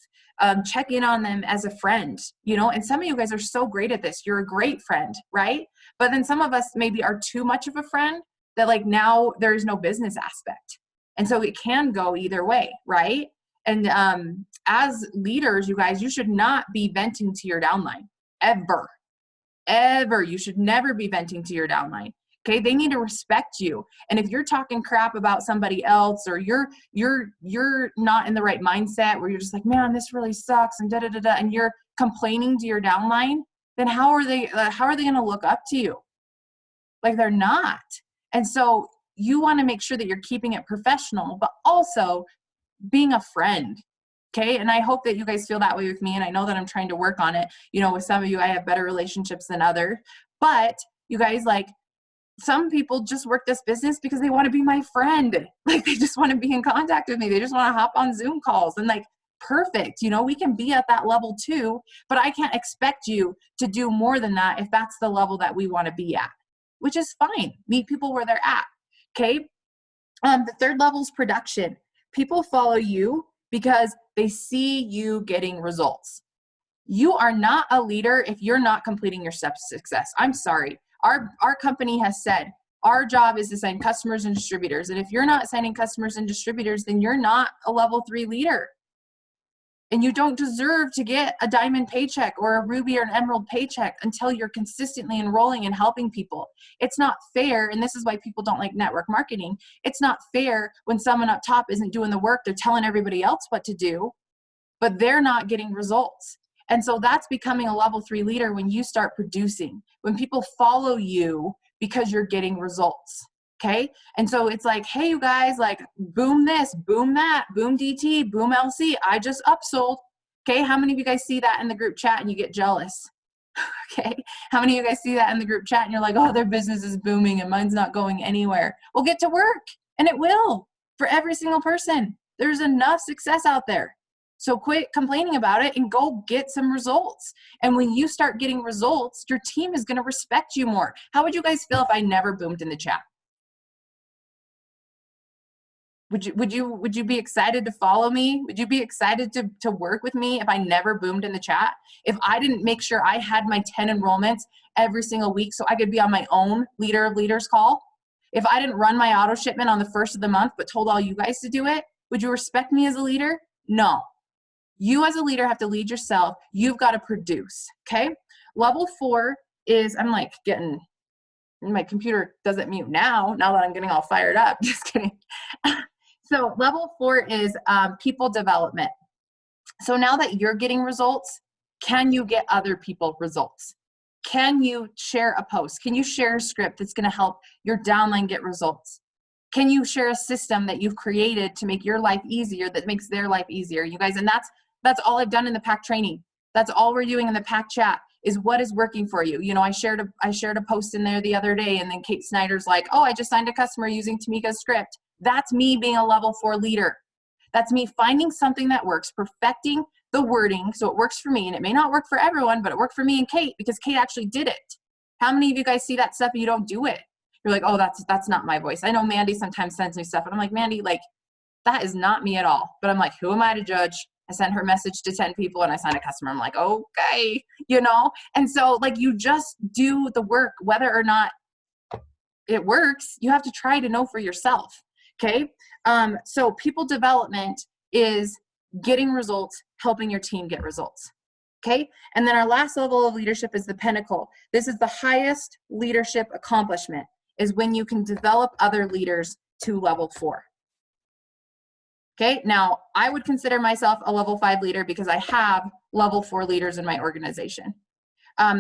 check in on them as a friend, and some of you guys are so great at this. You're a great friend, right? But then some of us maybe are too much of a friend that like now there's no business aspect. And so it can go either way, right? And as leaders, you guys, you should not be venting to your downline ever. You should never be venting to your downline. Okay, they need to respect you. And if you're talking crap about somebody else, or you're not in the right mindset where you're just like, man, this really sucks, and and you're complaining to your downline, then how are they going to look up to you? Like, they're not. And so you want to make sure that you're keeping it professional, but also being a friend. Okay. And I hope that you guys feel that way with me. And I know that I'm trying to work on it. You know, with some of you, I have better relationships than others, but you guys, like, some people just work this business because they want to be my friend. Like, they just want to be in contact with me. They just want to hop on Zoom calls, and like, perfect. You know, we can be at that level too, but I can't expect you to do more than that if that's the level that we want to be at, which is fine. Meet people where they're at. Okay. The third level is production. People follow you because they see you getting results. You are not a leader if you're not completing your steps to success. I'm sorry. Our company has said our job is to sign customers and distributors. And if you're not signing customers and distributors, then you're not a level 3 leader. And you don't deserve to get a diamond paycheck or a ruby or an emerald paycheck until you're consistently enrolling and helping people. It's not fair, and this is why people don't like network marketing. It's not fair when someone up top isn't doing the work. They're telling everybody else what to do, but they're not getting results. And so that's becoming a level 3 leader when you start producing, when people follow you because you're getting results. Okay. And so it's like, hey, you guys, like, boom this, boom that, boom DT, boom LC. I just upsold. Okay. How many of you guys see that in the group chat and you get jealous? Okay. How many of you guys see that in the group chat and you're like, oh, their business is booming and mine's not going anywhere? Well, get to work, and it will for every single person. There's enough success out there. So quit complaining about it and go get some results. And when you start getting results, your team is going to respect you more. How would you guys feel if I never boomed in the chat? Would you be excited to follow me? Would you be excited to work with me if I never boomed in the chat? If I didn't make sure I had my 10 enrollments every single week so I could be on my own leader of leaders call? If I didn't run my auto shipment on the first of the month but told all you guys to do it, would you respect me as a leader? No. You as a leader have to lead yourself. You've got to produce, okay? Level 4 is, I'm like getting, my computer doesn't mute now that I'm getting all fired up. Just kidding. So level 4 is people development. So now that you're getting results, can you get other people results? Can you share a post? Can you share a script that's going to help your downline get results? Can you share a system that you've created to make your life easier that makes their life easier? You guys, and that's all I've done in the PAC training. That's all we're doing in the PAC chat is what is working for you. You know, I shared a post in there the other day, and then Kate Snyder's like, oh, I just signed a customer using Tamika's script. That's me being a level 4 leader. That's me finding something that works, perfecting the wording so it works for me. And it may not work for everyone, but it worked for me and Kate because Kate actually did it. How many of you guys see that stuff and you don't do it? You're like, oh, that's not my voice. I know Mandy sometimes sends me stuff, and I'm like, Mandy, like, that is not me at all. But I'm like, who am I to judge? I sent her message to 10 people and I signed a customer. I'm like, okay, you know? And so, like, you just do the work, whether or not it works, you have to try to know for yourself. Okay. So people development is getting results, helping your team get results. Okay. And then our last level of leadership is the pinnacle. This is the highest leadership accomplishment, is when you can develop other leaders to level 4. Okay. Now I would consider myself a level 5 leader because I have level 4 leaders in my organization.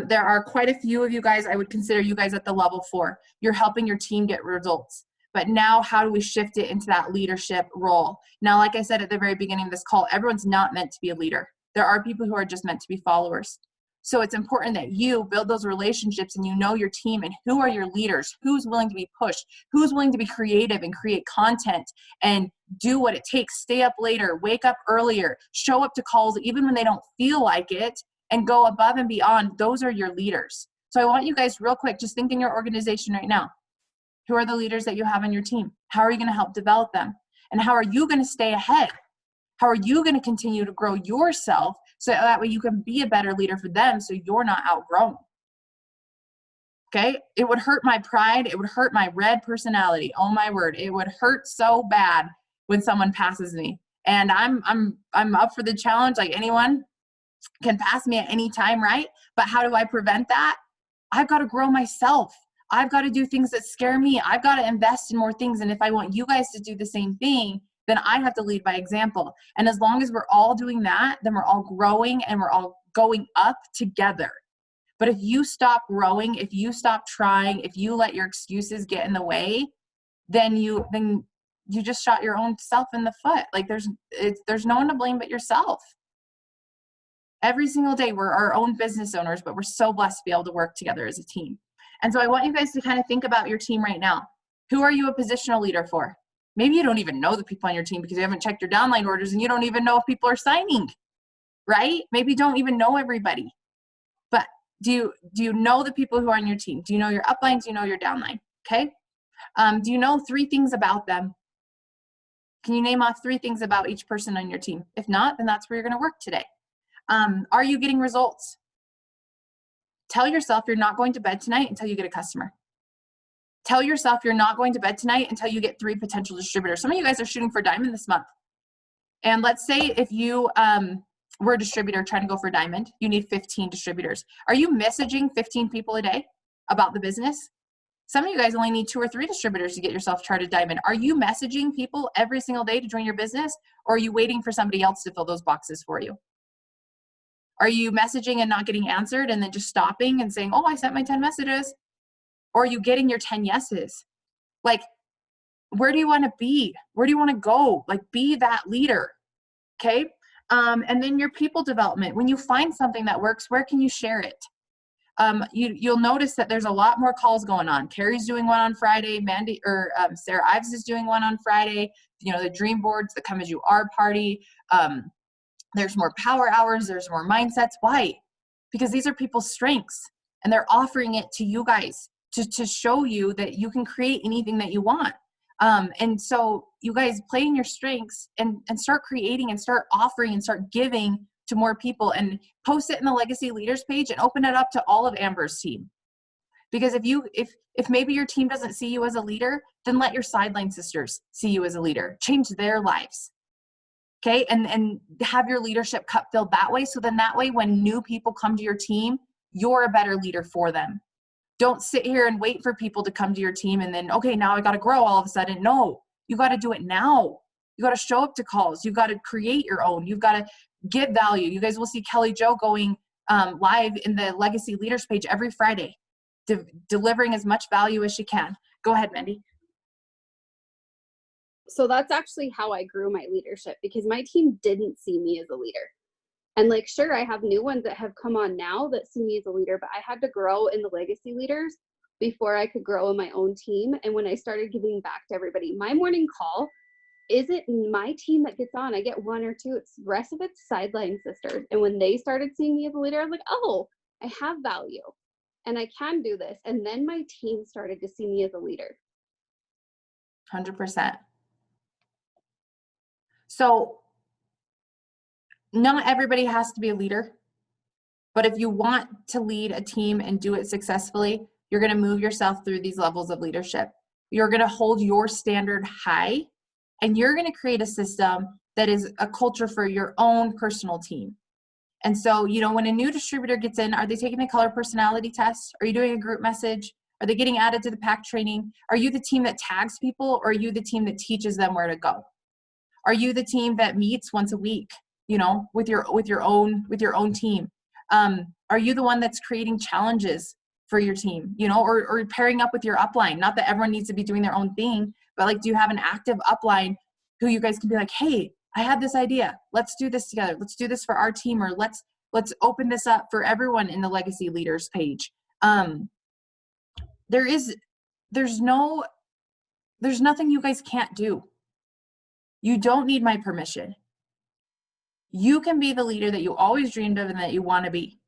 There are quite a few of you guys, I would consider you guys at the level 4. You're helping your team get results. But now how do we shift it into that leadership role? Now, like I said at the very beginning of this call, everyone's not meant to be a leader. There are people who are just meant to be followers. So it's important that you build those relationships and you know your team and who are your leaders, who's willing to be pushed, who's willing to be creative and create content and do what it takes, stay up later, wake up earlier, show up to calls even when they don't feel like it, and go above and beyond. Those are your leaders. So I want you guys real quick, just think in your organization right now. Who are the leaders that you have on your team? How are you going to help develop them? And how are you going to stay ahead? How are you going to continue to grow yourself so that way you can be a better leader for them so you're not outgrown? Okay? It would hurt my pride. It would hurt my red personality. Oh my word. It would hurt so bad when someone passes me. And I'm up for the challenge. Like, anyone can pass me at any time, right? But how do I prevent that? I've got to grow myself. I've got to do things that scare me. I've got to invest in more things. And if I want you guys to do the same thing, then I have to lead by example. And as long as we're all doing that, then we're all growing and we're all going up together. But if you stop growing, if you stop trying, if you let your excuses get in the way, then you just shot your own self in the foot. Like there's no one to blame but yourself. Every single day we're our own business owners, but we're so blessed to be able to work together as a team. And so I want you guys to kind of think about your team right now. Who are you a positional leader for? Maybe you don't even know the people on your team because you haven't checked your downline orders and you don't even know if people are signing, right? Maybe you don't even know everybody. But do you know the people who are on your team? Do you know your upline? Do you know your downline? Okay. Do you know 3 things about them? Can you name off 3 things about each person on your team? If not, then that's where you're going to work today. Are you getting results? Tell yourself you're not going to bed tonight until you get a customer. Tell yourself you're not going to bed tonight until you get 3 potential distributors. Some of you guys are shooting for diamond this month. And let's say if you were a distributor trying to go for diamond, you need 15 distributors. Are you messaging 15 people a day about the business? Some of you guys only need 2 or 3 distributors to get yourself charted diamond. Are you messaging people every single day to join your business? Or are you waiting for somebody else to fill those boxes for you? Are you messaging and not getting answered and then just stopping and saying, oh, I sent my 10 messages? Or are you getting your 10 yeses? Like, where do you want to be? Where do you want to go? Like, be that leader, okay? And then your people development. When you find something that works, where can you share it? You'll notice that there's a lot more calls going on. Carrie's doing one on Friday. Sarah Ives is doing one on Friday. You know, the dream boards, the Come As You Are party. There's more power hours. There's more mindsets. Why? Because these are people's strengths and they're offering it to you guys to show you that you can create anything that you want. And so you guys play in your strengths and start creating and start offering and start giving to more people, and post it in the Legacy Leaders page and open it up to all of Amber's team. Because if maybe your team doesn't see you as a leader, then let your sideline sisters see you as a leader. Change their lives. Okay, and have your leadership cup filled that way. So then that way, when new people come to your team, you're a better leader for them. Don't sit here and wait for people to come to your team and then, okay, now I got to grow all of a sudden. No, you got to do it now. You got to show up to calls. You got to create your own. You've got to give value. You guys will see Kelly Jo going live in the Legacy Leaders page every Friday, delivering as much value as she can. Go ahead, Mandy. So that's actually how I grew my leadership, because my team didn't see me as a leader. And like, sure, I have new ones that have come on now that see me as a leader, but I had to grow in the Legacy Leaders before I could grow in my own team. And when I started giving back to everybody, my morning call isn't my team that gets on. I get 1 or 2. It's the rest of it's sideline sisters. And when they started seeing me as a leader, I was like, oh, I have value and I can do this. And then my team started to see me as a leader. 100%. So not everybody has to be a leader, but if you want to lead a team and do it successfully, you're going to move yourself through these levels of leadership. You're going to hold your standard high, and you're going to create a system that is a culture for your own personal team. And so, you know, when a new distributor gets in, are they taking the color personality test? Are you doing a group message? Are they getting added to the pack training? Are you the team that tags people, or are you the team that teaches them where to go? Are you the team that meets once a week, you know, with your own team? Are you the one that's creating challenges for your team, you know, or pairing up with your upline? Not that everyone needs to be doing their own thing, but like, do you have an active upline who you guys can be like, hey, I had this idea. Let's do this together. Let's do this for our team, or let's open this up for everyone in the Legacy Leaders page. There's nothing you guys can't do. You don't need my permission. You can be the leader that you always dreamed of and that you want to be.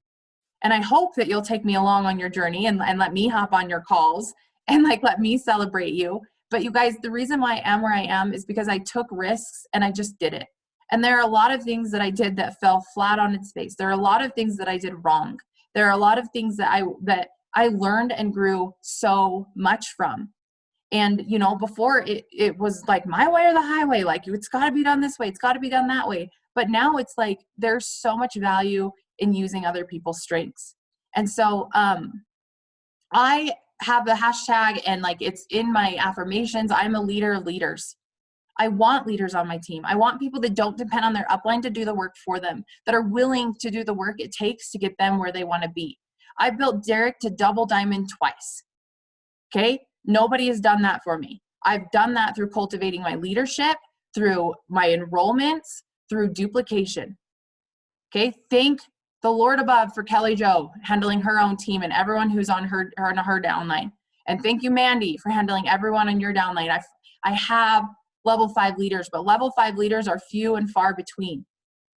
And I hope that you'll take me along on your journey and let me hop on your calls and like let me celebrate you. But you guys, the reason why I am where I am is because I took risks and I just did it. And there are a lot of things that I did that fell flat on its face. There are a lot of things that I did wrong. There are a lot of things that I learned and grew so much from. And, you know, before it was like my way or the highway, like it's got to be done this way. It's got to be done that way. But now it's like, there's so much value in using other people's strengths. And so I have the hashtag and like it's in my affirmations. I'm a leader of leaders. I want leaders on my team. I want people that don't depend on their upline to do the work for them, that are willing to do the work it takes to get them where they want to be. I built Derek to double diamond twice. Okay? Nobody has done that for me. I've done that through cultivating my leadership, through my enrollments, through duplication. Okay? Thank the Lord above for Kelly Jo handling her own team and everyone who's on her downline. And thank you, Mandy, for handling everyone on your downline. I have level 5 leaders, but level 5 leaders are few and far between.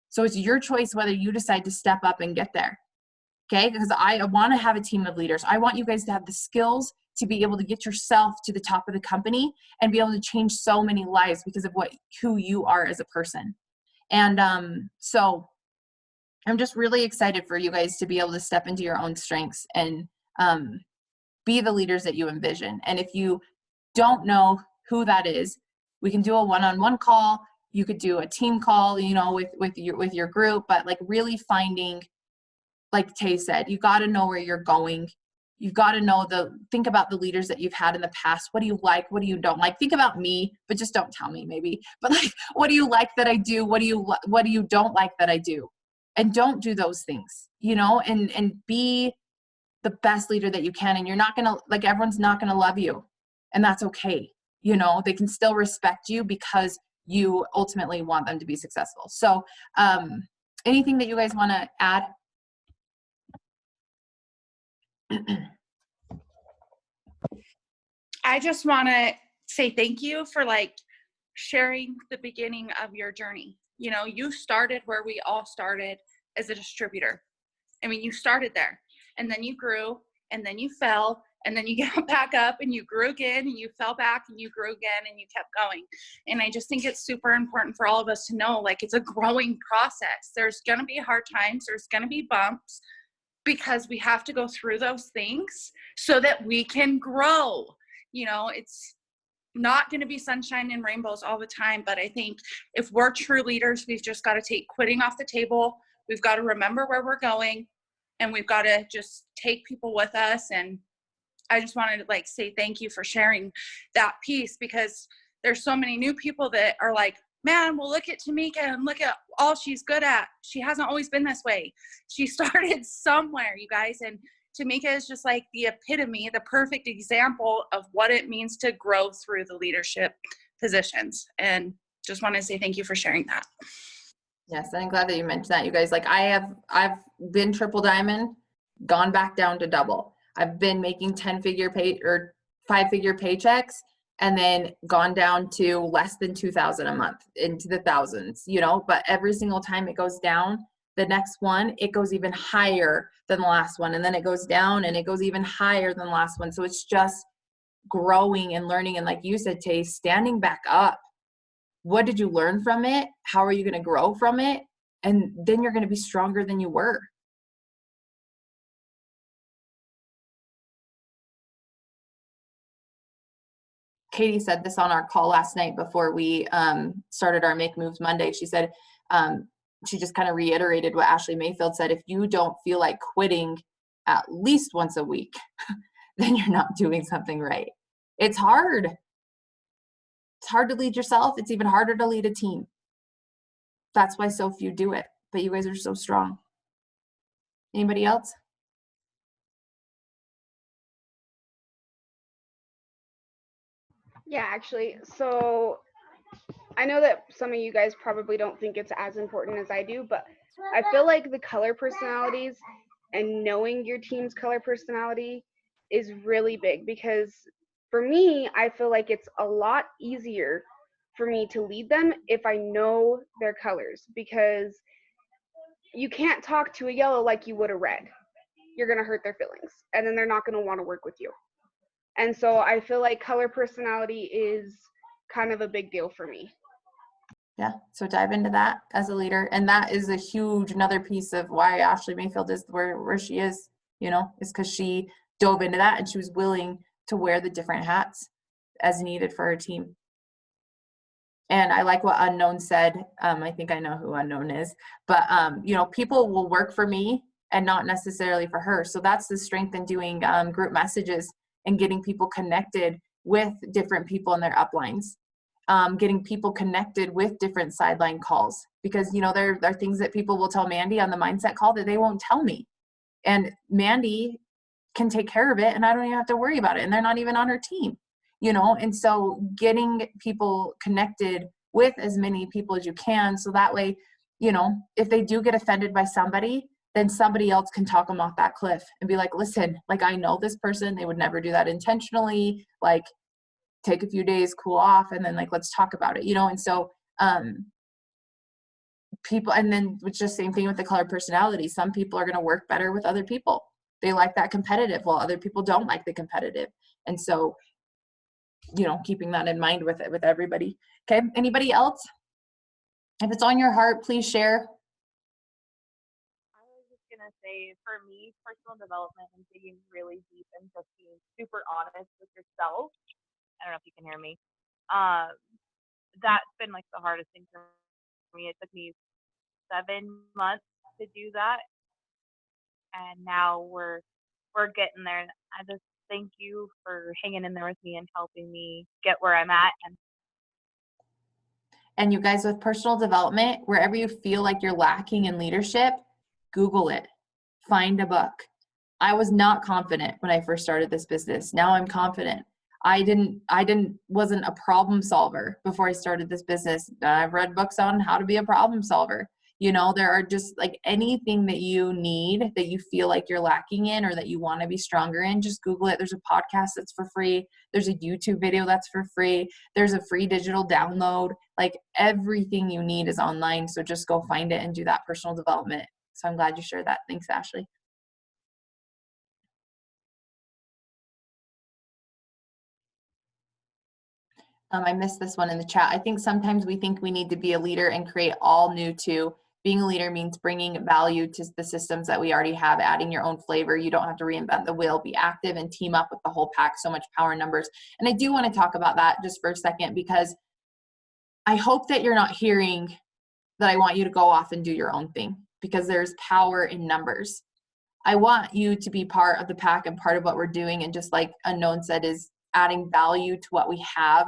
So it's your choice whether you decide to step up and get there. Okay? Because I want to have a team of leaders. I want you guys to have the skills to be able to get yourself to the top of the company and be able to change so many lives because of who you are as a person. And so I'm just really excited for you guys to be able to step into your own strengths and be the leaders that you envision. And if you don't know who that is, we can do a one-on-one call. You could do a team call, you know, with your group, but like really finding, like Tay said, you got to know where you're going. You've got to know think about the leaders that you've had in the past. What do you like? What do you don't like? Think about me, but just don't tell me maybe. But like, what do you like that I do? What do you don't like that I do? And don't do those things, you know, and be the best leader that you can. And you're not going to, like, everyone's not going to love you. And that's okay. You know, they can still respect you because you ultimately want them to be successful. So anything that you guys want to add? I just want to say thank you for like sharing the beginning of your journey. You know, you started where we all started as a distributor. I mean, you started there and then you grew and then you fell and then you got back up and you grew again and you fell back and you grew again and you kept going. And I just think it's super important for all of us to know, like, it's a growing process. There's going to be hard times. There's going to be bumps because we have to go through those things so that we can grow. You know, it's not going to be sunshine and rainbows all the time, but I think if we're true leaders, we've just got to take quitting off the table. We've got to remember where we're going and we've got to just take people with us. And I just wanted to like say thank you for sharing that piece, because there's so many new people that are like, man, well, look at Tamika and look at all she's good at. She hasn't always been this way. She started somewhere, you guys. And Tamika is just like the epitome, the perfect example of what it means to grow through the leadership positions. And just want to say thank you for sharing that. Yes, I'm glad that you mentioned that, you guys. Like, I've been triple diamond, gone back down to double. I've been making 10-figure pay or 5-figure paychecks, and then gone down to less than 2,000 a month into the thousands, you know, but every single time it goes down, the next one, it goes even higher than the last one. And then it goes down and it goes even higher than the last one. So it's just growing and learning. And like you said, Tay, standing back up. What did you learn from it? How are you going to grow from it? And then you're going to be stronger than you were. Katie said this on our call last night before we started our Make Moves Monday. She said, she just kind of reiterated what Ashley Mayfield said. If you don't feel like quitting at least once a week, then you're not doing something right. It's hard. It's hard to lead yourself. It's even harder to lead a team. That's why so few do it. But you guys are so strong. Anybody else? Yeah, actually, so I know that some of you guys probably don't think it's as important as I do, but I feel like the color personalities and knowing your team's color personality is really big, because for me, I feel like it's a lot easier for me to lead them if I know their colors, because you can't talk to a yellow like you would a red. You're going to hurt their feelings, and then they're not going to want to work with you. And so I feel like color personality is kind of a big deal for me. Yeah, so dive into that as a leader. And that is a huge, another piece of why Ashley Mayfield is where she is, you know, is because she dove into that and she was willing to wear the different hats as needed for her team. And I like what Unknown said. I think I know who Unknown is, but you know, people will work for me and not necessarily for her. So that's the strength in doing group messages and getting people connected with different people in their uplines. Getting people connected with different sideline calls, because there are things that people will tell Mandy on the mindset call that they won't tell me, and Mandy can take care of it and I don't even have to worry about it, and they're not even on her team, and so getting people connected with as many people as you can, so that way, if they do get offended by somebody, then somebody else can talk them off that cliff and be like, listen, like, I know this person, they would never do that intentionally, like, take a few days, cool off, and then, like, let's talk about it, and so people, and then it's just same thing with the color personality. Some people are going to work better with other people. They like that competitive, while other people don't like the competitive. And so, keeping that in mind with everybody. Okay, anybody else? If it's on your heart, please share. I was just gonna say, for me, personal development and digging really deep and just being super honest with yourself. I don't know if you can hear me. That's been like the hardest thing for me. It took me 7 months to do that, and now we're getting there. I just thank you for hanging in there with me and helping me get where I'm at. And you guys, with personal development, wherever you feel like you're lacking in leadership, Google it, find a book. I was not confident when I first started this business. Now I'm confident. Wasn't a problem solver before I started this business. I've read books on how to be a problem solver. There are just, like, anything that you need that you feel like you're lacking in or that you want to be stronger in, just Google it. There's a podcast that's for free. There's a YouTube video that's for free. There's a free digital download. Like, everything you need is online. So just go find it and do that personal development. So I'm glad you shared that. Thanks, Ashley. I missed this one in the chat. I think sometimes we think we need to be a leader and create all new too. Being a leader means bringing value to the systems that we already have, adding your own flavor. You don't have to reinvent the wheel. Be active and team up with the whole pack. So much power in numbers. And I do want to talk about that just for a second, because I hope that you're not hearing that I want you to go off and do your own thing, because there's power in numbers. I want you to be part of the pack and part of what we're doing. And just like Unknown said, is adding value to what we have.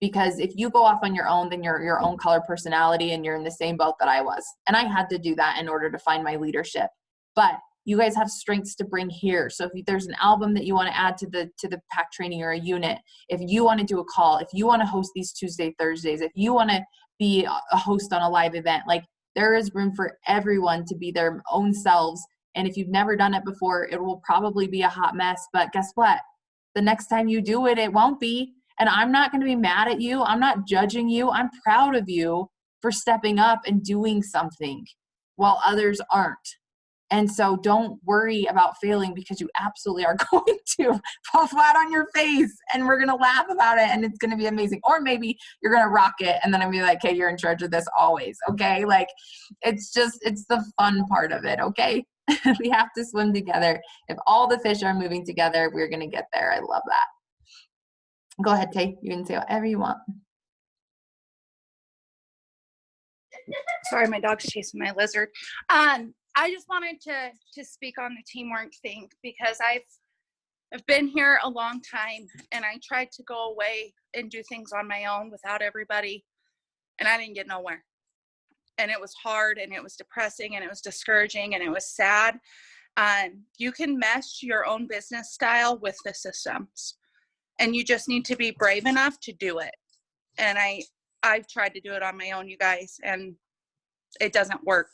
Because if you go off on your own, then you're your own color personality and you're in the same boat that I was. And I had to do that in order to find my leadership. But you guys have strengths to bring here. So if there's an album that you want to add to the pack training or a unit, if you want to do a call, if you want to host these Tuesday, Thursdays, if you want to be a host on a live event, like, there is room for everyone to be their own selves. And if you've never done it before, it will probably be a hot mess. But guess what? The next time you do it, it won't be. And I'm not going to be mad at you. I'm not judging you. I'm proud of you for stepping up and doing something while others aren't. And so don't worry about failing, because you absolutely are going to fall flat on your face, and we're going to laugh about it, and it's going to be amazing. Or maybe you're going to rock it, and then I'm going to be like, hey, you're in charge of this always. Okay. Like, it's the fun part of it. Okay. We have to swim together. If all the fish are moving together, we're going to get there. I love that. Go ahead, Tay. You can say whatever you want. Sorry, my dog's chasing my lizard. I just wanted to speak on the teamwork thing, because I've been here a long time, and I tried to go away and do things on my own without everybody, and I didn't get nowhere. And it was hard, and it was depressing, and it was discouraging, and it was sad. You can mesh your own business style with the systems, and you just need to be brave enough to do it. And I've tried to do it on my own, you guys, and it doesn't work.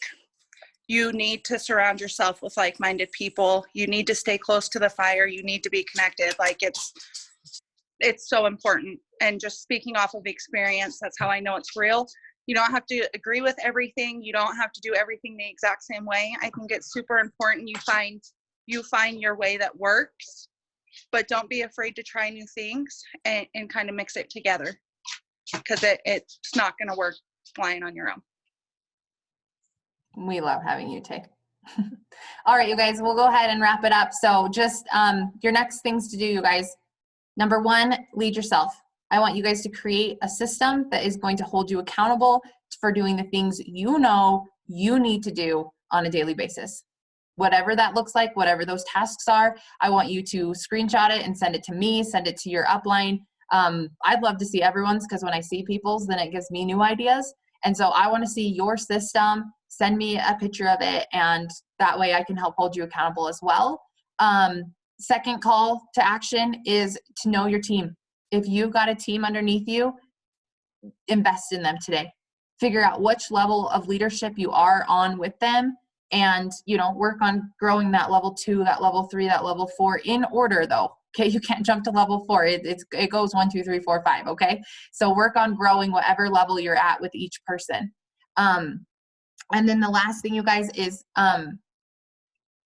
You need to surround yourself with like-minded people. You need to stay close to the fire. You need to be connected. Like, it's so important. And just speaking off of experience, that's how I know it's real. You don't have to agree with everything. You don't have to do everything the exact same way. I think it's super important you find your way that works, but don't be afraid to try new things and kind of mix it together, because it's not going to work flying on your own. We love having you, Tay. All right, you guys, we'll go ahead and wrap it up. So just your next things to do, you guys. Number one, lead yourself. I want you guys to create a system that is going to hold you accountable for doing the things you know you need to do on a daily basis. whatever that looks like, whatever those tasks are, I want you to screenshot it and send it to me, send it to your upline. I'd love to see everyone's, because when I see people's, then it gives me new ideas. And so I want to see your system, send me a picture of it, and that way I can help hold you accountable as well. Second call to action is to know your team. If you've got a team underneath you, invest in them today. Figure out which level of leadership you are on with them, and work on growing that level 2, that level 3, that level 4 in order though. Okay, you can't jump to level 4. It goes 1, 2, 3, 4, 5. Okay, so work on growing whatever level you're at with each person. And then the last thing, you guys, is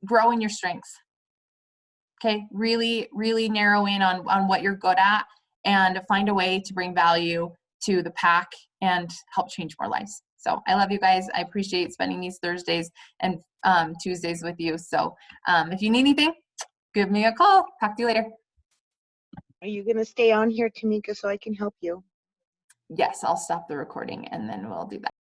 growing your strengths. Okay, really, really narrow in on what you're good at and find a way to bring value to the pack and help change more lives. So I love you guys. I appreciate spending these Thursdays and Tuesdays with you. So if you need anything, give me a call. Talk to you later. Are you going to stay on here, Tamika, so I can help you? Yes, I'll stop the recording and then we'll do that.